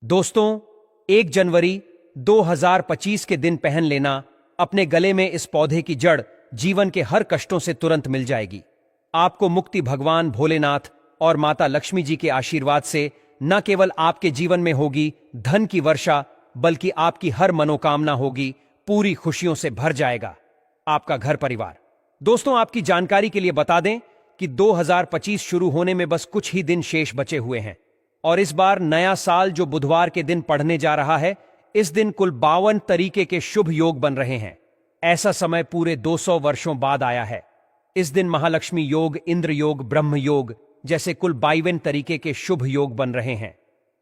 दोस्तों, 1 जनवरी 2025 के दिन पहन लेना अपने गले में इस पौधे की जड़ जीवन के हर कष्टों से तुरंत मिल जाएगी। आपको मुक्ति भगवान भोलेनाथ और माता लक्ष्मी जी के आशीर्वाद से न केवल आपके जीवन में होगी धन की वर्षा, बल्कि आपकी हर मनोकामना होगी पूरी खुशियों से भर जाएगा आपका घर परिवार। दोस्तों, आपकी जानकारी के लिए बता दें कि 2025 शुरू होने में बस कुछ ही दिन शेष बचे हुए हैं और इस बार नया साल जो बुधवार के दिन पड़ने जा रहा है, इस दिन कुल 52 तरीके के शुभ योग बन रहे हैं। ऐसा समय पूरे 200 वर्षों बाद आया है। इस दिन महालक्ष्मी योग, इंद्र योग, ब्रह्म योग जैसे कुल 52 तरीके के शुभ योग बन रहे हैं।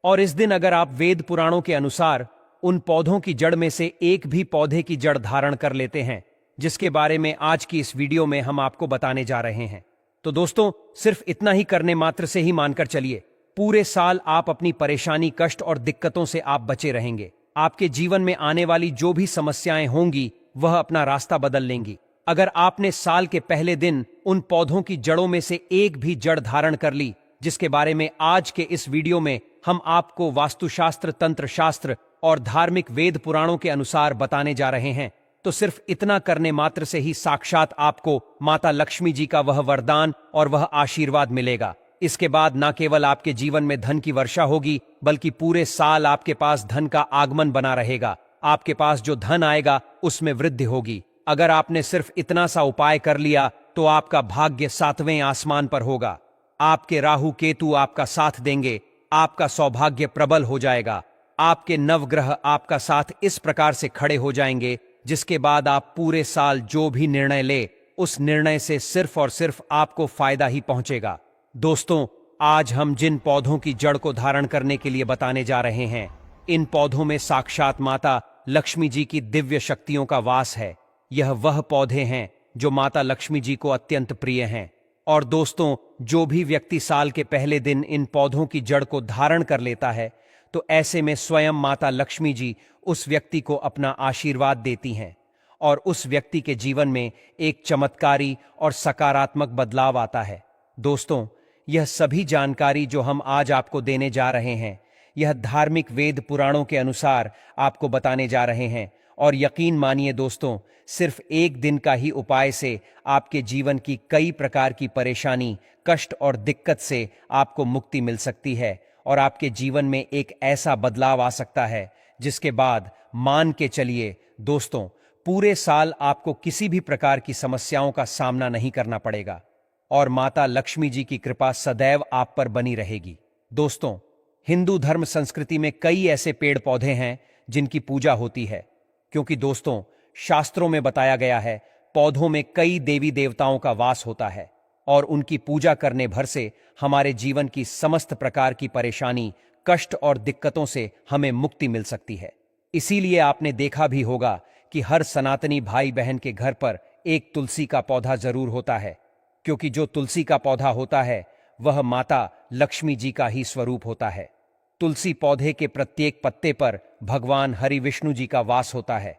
और इस दिन अगर आप वेद पुराणों के अनुसार उन पौधों की जड़ में से एक भी पौधे की जड़ धारण कर लेते हैं, जिसके बारे में आज की इस वीडियो में हम आपको बताने जा रहे हैं, तो दोस्तों सिर्फ इतना ही करने मात्र से ही मानकर चलिए, पूरे साल आप अपनी परेशानी, कष्ट और दिक्कतों से आप बचे रहेंगे। आपके जीवन में आने वाली जो भी समस्याएं होंगी वह अपना रास्ता बदल लेंगी। अगर आपने साल के पहले दिन उन पौधों की जड़ों में से एक भी जड़ धारण कर ली, जिसके बारे में आज के इस वीडियो में हम आपको वास्तुशास्त्र, तंत्र शास्त्र और धार्मिक वेद पुराणों के अनुसार बताने जा रहे हैं, तो सिर्फ इतना करने मात्र से ही साक्षात आपको माता लक्ष्मी जी का वह वरदान और वह आशीर्वाद मिलेगा। इसके बाद न केवल आपके जीवन में धन की वर्षा होगी, बल्कि पूरे साल आपके पास धन का आगमन बना रहेगा। आपके पास जो धन आएगा उसमें वृद्धि होगी। अगर आपने सिर्फ इतना सा उपाय कर लिया तो आपका भाग्य 7वें आसमान पर होगा। आपके राहु केतु आपका साथ देंगे, आपका सौभाग्य प्रबल हो जाएगा। आपके नवग्रह आपका साथ इस प्रकार से खड़े हो जाएंगे, जिसके बाद आप पूरे साल जो भी निर्णय ले, उस निर्णय से सिर्फ और सिर्फ आपको फायदा ही पहुंचेगा। दोस्तों, आज हम जिन पौधों की जड़ को धारण करने के लिए बताने जा रहे हैं, इन पौधों में साक्षात माता लक्ष्मी जी की दिव्य शक्तियों का वास है। यह वह पौधे हैं जो माता लक्ष्मी जी को अत्यंत प्रिय हैं। और दोस्तों, जो भी व्यक्ति साल के पहले दिन इन पौधों की जड़ को धारण कर लेता है, तो ऐसे में स्वयं माता लक्ष्मी जी उस व्यक्ति को अपना आशीर्वाद देती हैं और उस व्यक्ति के जीवन में एक चमत्कारी और सकारात्मक बदलाव आता है। दोस्तों, यह सभी जानकारी जो हम आज आपको देने जा रहे हैं, यह धार्मिक वेद पुराणों के अनुसार आपको बताने जा रहे हैं। और यकीन मानिए दोस्तों, सिर्फ एक दिन का ही उपाय से आपके जीवन की कई प्रकार की परेशानी, कष्ट और दिक्कत से आपको मुक्ति मिल सकती है और आपके जीवन में एक ऐसा बदलाव आ सकता है जिसके बाद मान के चलिए दोस्तों, पूरे साल आपको किसी भी प्रकार की समस्याओं का सामना नहीं करना पड़ेगा और माता लक्ष्मी जी की कृपा सदैव आप पर बनी रहेगी। दोस्तों, हिंदू धर्म संस्कृति में कई ऐसे पेड़ पौधे हैं जिनकी पूजा होती है, क्योंकि दोस्तों शास्त्रों में बताया गया है, पौधों में कई देवी देवताओं का वास होता है और उनकी पूजा करने भर से हमारे जीवन की समस्त प्रकार की परेशानी, कष्ट और दिक्कतों से हमें मुक्ति मिल सकती है। इसीलिए आपने देखा भी होगा कि हर सनातनी भाई बहन के घर पर एक तुलसी का पौधा जरूर होता है, क्योंकि जो तुलसी का पौधा होता है वह माता लक्ष्मी जी का ही स्वरूप होता है। तुलसी पौधे के प्रत्येक पत्ते पर भगवान हरि विष्णु जी का वास होता है।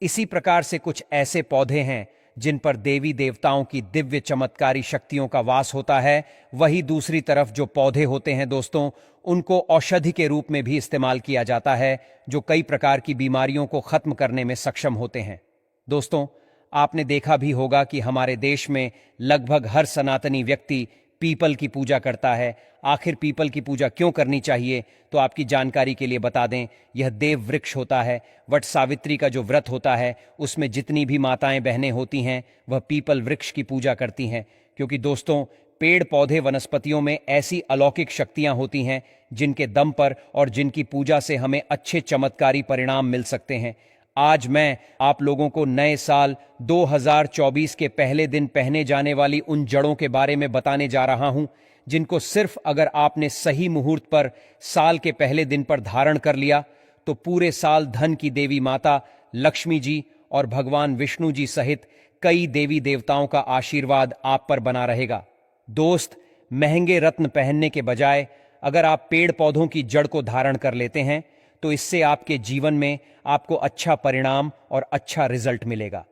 इसी प्रकार से कुछ ऐसे पौधे हैं जिन पर देवी देवताओं की दिव्य चमत्कारी शक्तियों का वास होता है। वही दूसरी तरफ जो पौधे होते हैं दोस्तों, उनको औषधि के रूप में भी इस्तेमाल किया जाता है, जो कई प्रकार की बीमारियों को खत्म करने में सक्षम होते हैं। दोस्तों, आपने देखा भी होगा कि हमारे देश में लगभग हर सनातनी व्यक्ति पीपल की पूजा करता है। आखिर पीपल की पूजा क्यों करनी चाहिए, तो आपकी जानकारी के लिए बता दें, यह देव वृक्ष होता है। वट सावित्री का जो व्रत होता है, उसमें जितनी भी माताएं बहनें होती हैं वह पीपल वृक्ष की पूजा करती हैं, क्योंकि दोस्तों पेड़ पौधे वनस्पतियों में ऐसी अलौकिक शक्तियां होती हैं जिनके दम पर और जिनकी पूजा से हमें अच्छे चमत्कारी परिणाम मिल सकते हैं। आज मैं आप लोगों को नए साल 2024 के पहले दिन पहने जाने वाली उन जड़ों के बारे में बताने जा रहा हूं, जिनको सिर्फ अगर आपने सही मुहूर्त पर साल के पहले दिन पर धारण कर लिया, तो पूरे साल धन की देवी माता लक्ष्मी जी और भगवान विष्णु जी सहित कई देवी देवताओं का आशीर्वाद आप पर बना रहेगा। दोस्त, महंगे रत्न पहनने के बजाय अगर आप पेड़ पौधों की जड़ को धारण कर लेते हैं, तो इससे आपके जीवन में आपको अच्छा परिणाम और अच्छा रिजल्ट मिलेगा।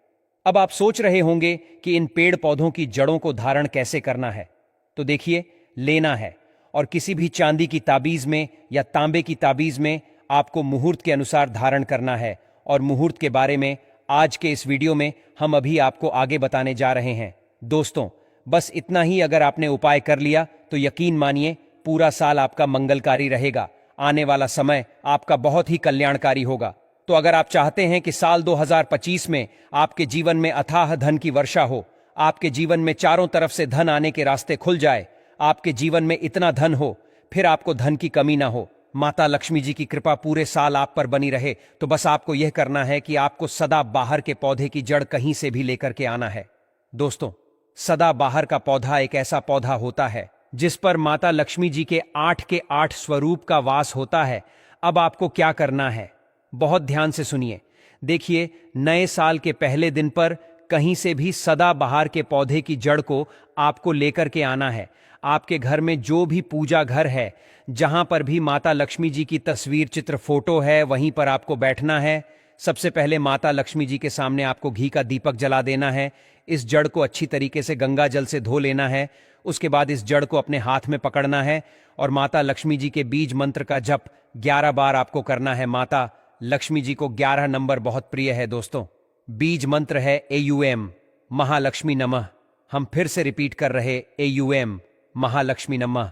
अब आप सोच रहे होंगे कि इन पेड़ पौधों की जड़ों को धारण कैसे करना है, तो देखिए, लेना है और किसी भी चांदी की ताबीज में या तांबे की ताबीज में आपको मुहूर्त के अनुसार धारण करना है। और मुहूर्त के बारे में आज के इस वीडियो में हम अभी आपको आगे बताने जा रहे हैं। दोस्तों, बस इतना ही अगर आपने उपाय कर लिया तो यकीन मानिए पूरा साल आपका मंगलकारी रहेगा। आने वाला समय आपका बहुत ही कल्याणकारी होगा। तो अगर आप चाहते हैं कि साल 2025 में आपके जीवन में अथाह धन की वर्षा हो, आपके जीवन में चारों तरफ से धन आने के रास्ते खुल जाए, आपके जीवन में इतना धन हो, फिर आपको धन की कमी ना हो, माता लक्ष्मी जी की कृपा पूरे साल आप पर बनी रहे, तो बस आपको यह करना है कि आपको सदा बाहर के पौधे की जड़ कहीं से भी लेकर के आना है। दोस्तों, सदा बाहर का पौधा एक ऐसा पौधा होता है जिस पर माता लक्ष्मी जी के 8 स्वरूप का वास होता है। अब आपको क्या करना है, बहुत ध्यान से सुनिए। देखिए, नए साल के पहले दिन पर कहीं से भी सदा बाहर के पौधे की जड़ को आपको लेकर के आना है। आपके घर में जो भी पूजा घर है, जहां पर भी माता लक्ष्मी जी की तस्वीर चित्र फोटो है, वहीं पर आपको बैठना है। सबसे पहले माता लक्ष्मी जी के सामने आपको घी का दीपक जला देना है। इस जड़ को अच्छी तरीके से गंगा जल से धो लेना है। उसके बाद इस जड़ को अपने हाथ में पकड़ना है और माता लक्ष्मी जी के बीज मंत्र का जप 11 बार आपको करना है। माता लक्ष्मी जी को 11 नंबर बहुत प्रिय है। दोस्तों, बीज मंत्र है AUM महालक्ष्मी नमः। हम फिर से रिपीट कर रहे AUM महालक्ष्मी नमः।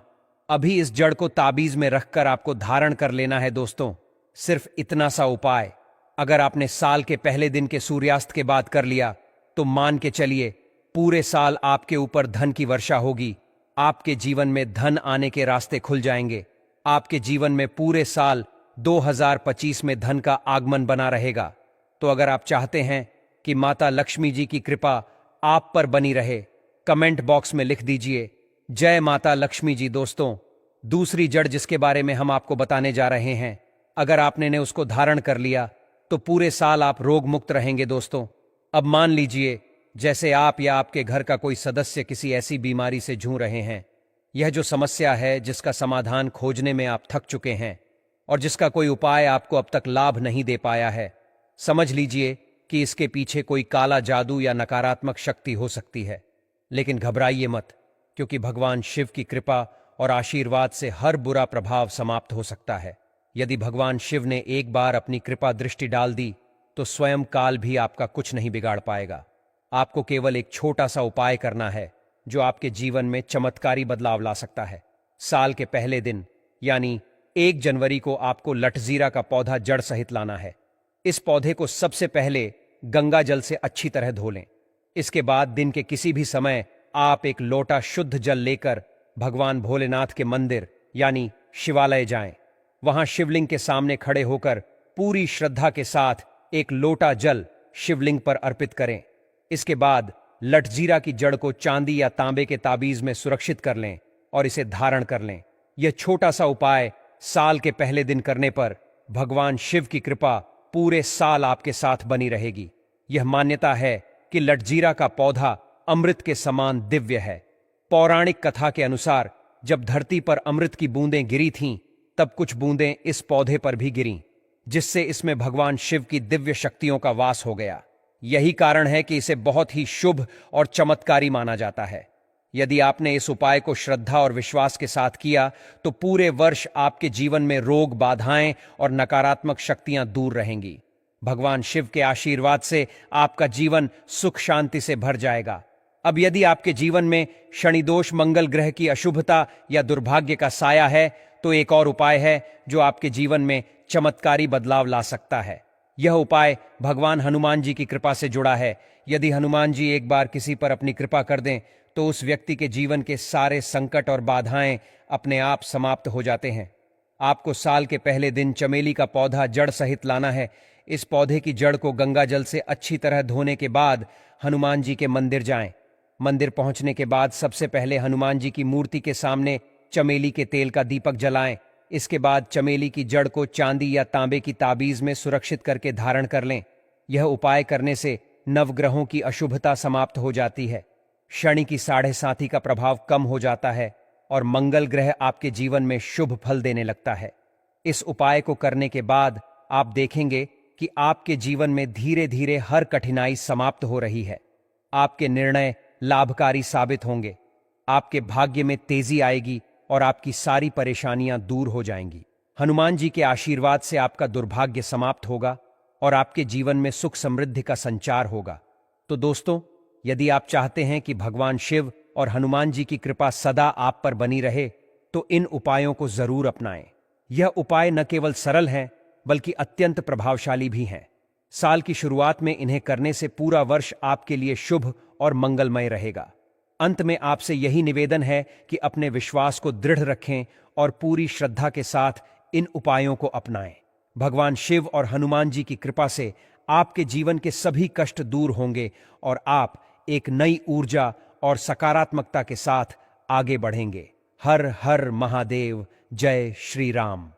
अभी इस जड़ को ताबीज में रखकर आपको धारण कर लेना है। दोस्तों, सिर्फ इतना सा उपाय अगर आपने साल के पहले दिन के सूर्यास्त के बाद कर लिया तो मान के चलिए पूरे साल आपके ऊपर धन की वर्षा होगी। आपके जीवन में धन आने के रास्ते खुल जाएंगे। आपके जीवन में पूरे साल 2025 में धन का आगमन बना रहेगा। तो अगर आप चाहते हैं कि माता लक्ष्मी जी की कृपा आप पर बनी रहे, कमेंट बॉक्स में लिख दीजिए जय माता लक्ष्मी जी। दोस्तों, दूसरी जड़ जिसके बारे में हम आपको बताने जा रहे हैं, अगर आपने ने उसको धारण कर लिया तो पूरे साल आप रोग मुक्त रहेंगे। दोस्तों, अब मान लीजिए जैसे आप या आपके घर का कोई सदस्य किसी ऐसी बीमारी से जूझ रहे हैं। यह जो समस्या है, जिसका समाधान खोजने में आप थक चुके हैं और जिसका कोई उपाय आपको अब तक लाभ नहीं दे पाया है, समझ लीजिए कि इसके पीछे कोई काला जादू या नकारात्मक शक्ति हो सकती है। लेकिन घबराइए मत, क्योंकि भगवान शिव की कृपा और आशीर्वाद से हर बुरा प्रभाव समाप्त हो सकता है। यदि भगवान शिव ने एक बार अपनी कृपा दृष्टि डाल दी तो स्वयं काल भी आपका कुछ नहीं बिगाड़ पाएगा। आपको केवल एक छोटा सा उपाय करना है जो आपके जीवन में चमत्कारी बदलाव ला सकता है। साल के पहले दिन यानी 1 जनवरी को आपको लटजीरा का पौधा जड़ सहित लाना है। इस पौधे को सबसे पहले गंगा जल से अच्छी तरह धो लें। इसके बाद दिन के किसी भी समय आप एक लोटा शुद्ध जल लेकर भगवान भोलेनाथ के मंदिर यानी शिवालय जाएं। वहां शिवलिंग के सामने खड़े होकर पूरी श्रद्धा के साथ एक लोटा जल शिवलिंग पर अर्पित करें। इसके बाद लटजीरा की जड़ को चांदी या तांबे के ताबीज में सुरक्षित कर लें और इसे धारण कर लें। यह छोटा सा उपाय साल के पहले दिन करने पर भगवान शिव की कृपा पूरे साल आपके साथ बनी रहेगी। यह मान्यता है कि लटजीरा का पौधा अमृत के समान दिव्य है। पौराणिक कथा के अनुसार जब धरती पर अमृत की बूंदें गिरी थीं, तब कुछ बूंदें इस पौधे पर भी गिरीं, जिससे इसमें भगवान शिव की दिव्य शक्तियों का वास हो गया। यही कारण है कि इसे बहुत ही शुभ और चमत्कारी माना जाता है। यदि आपने इस उपाय को श्रद्धा और विश्वास के साथ किया तो पूरे वर्ष आपके जीवन में रोग, बाधाएं और नकारात्मक शक्तियां दूर रहेंगी। भगवान शिव के आशीर्वाद से आपका जीवन सुख शांति से भर जाएगा। अब यदि आपके जीवन में शनिदोष, मंगल ग्रह की अशुभता या दुर्भाग्य का साया है, तो एक और उपाय है जो आपके जीवन में चमत्कारी बदलाव ला सकता है। यह उपाय भगवान हनुमान जी की कृपा से जुड़ा है। यदि हनुमान जी एक बार किसी पर अपनी कृपा कर दें तो उस व्यक्ति के जीवन के सारे संकट और बाधाएं अपने आप समाप्त हो जाते हैं। आपको साल के पहले दिन चमेली का पौधा जड़ सहित लाना है। इस पौधे की जड़ को गंगा जल से अच्छी तरह धोने के बाद हनुमान जी के मंदिर जाएं। मंदिर पहुंचने के बाद सबसे पहले हनुमान जी की मूर्ति के सामने चमेली के तेल का दीपक जलाएं। इसके बाद चमेली की जड़ को चांदी या तांबे की ताबीज में सुरक्षित करके धारण कर लें। यह उपाय करने से नवग्रहों की अशुभता समाप्त हो जाती है, शनि की 7.5 का प्रभाव कम हो जाता है और मंगल ग्रह आपके जीवन में शुभ फल देने लगता है। इस उपाय को करने के बाद आप देखेंगे कि आपके जीवन में धीरे धीरे हर कठिनाई समाप्त हो रही है। आपके निर्णय लाभकारी साबित होंगे, आपके भाग्य में तेजी आएगी और आपकी सारी परेशानियां दूर हो जाएंगी। हनुमान जी के आशीर्वाद से आपका दुर्भाग्य समाप्त होगा और आपके जीवन में सुख समृद्धि का संचार होगा। तो दोस्तों, यदि आप चाहते हैं कि भगवान शिव और हनुमान जी की कृपा सदा आप पर बनी रहे, तो इन उपायों को जरूर अपनाएं। यह उपाय न केवल सरल हैं, बल्कि अत्यंत प्रभावशाली भी हैं। साल की शुरुआत में इन्हें करने से पूरा वर्ष आपके लिए शुभ और मंगलमय रहेगा। अंत में आपसे यही निवेदन है कि अपने विश्वास को दृढ़ रखें और पूरी श्रद्धा के साथ इन उपायों को अपनाएं। भगवान शिव और हनुमान जी की कृपा से आपके जीवन के सभी कष्ट दूर होंगे और आप एक नई ऊर्जा और सकारात्मकता के साथ आगे बढ़ेंगे। हर हर महादेव। जय श्री राम।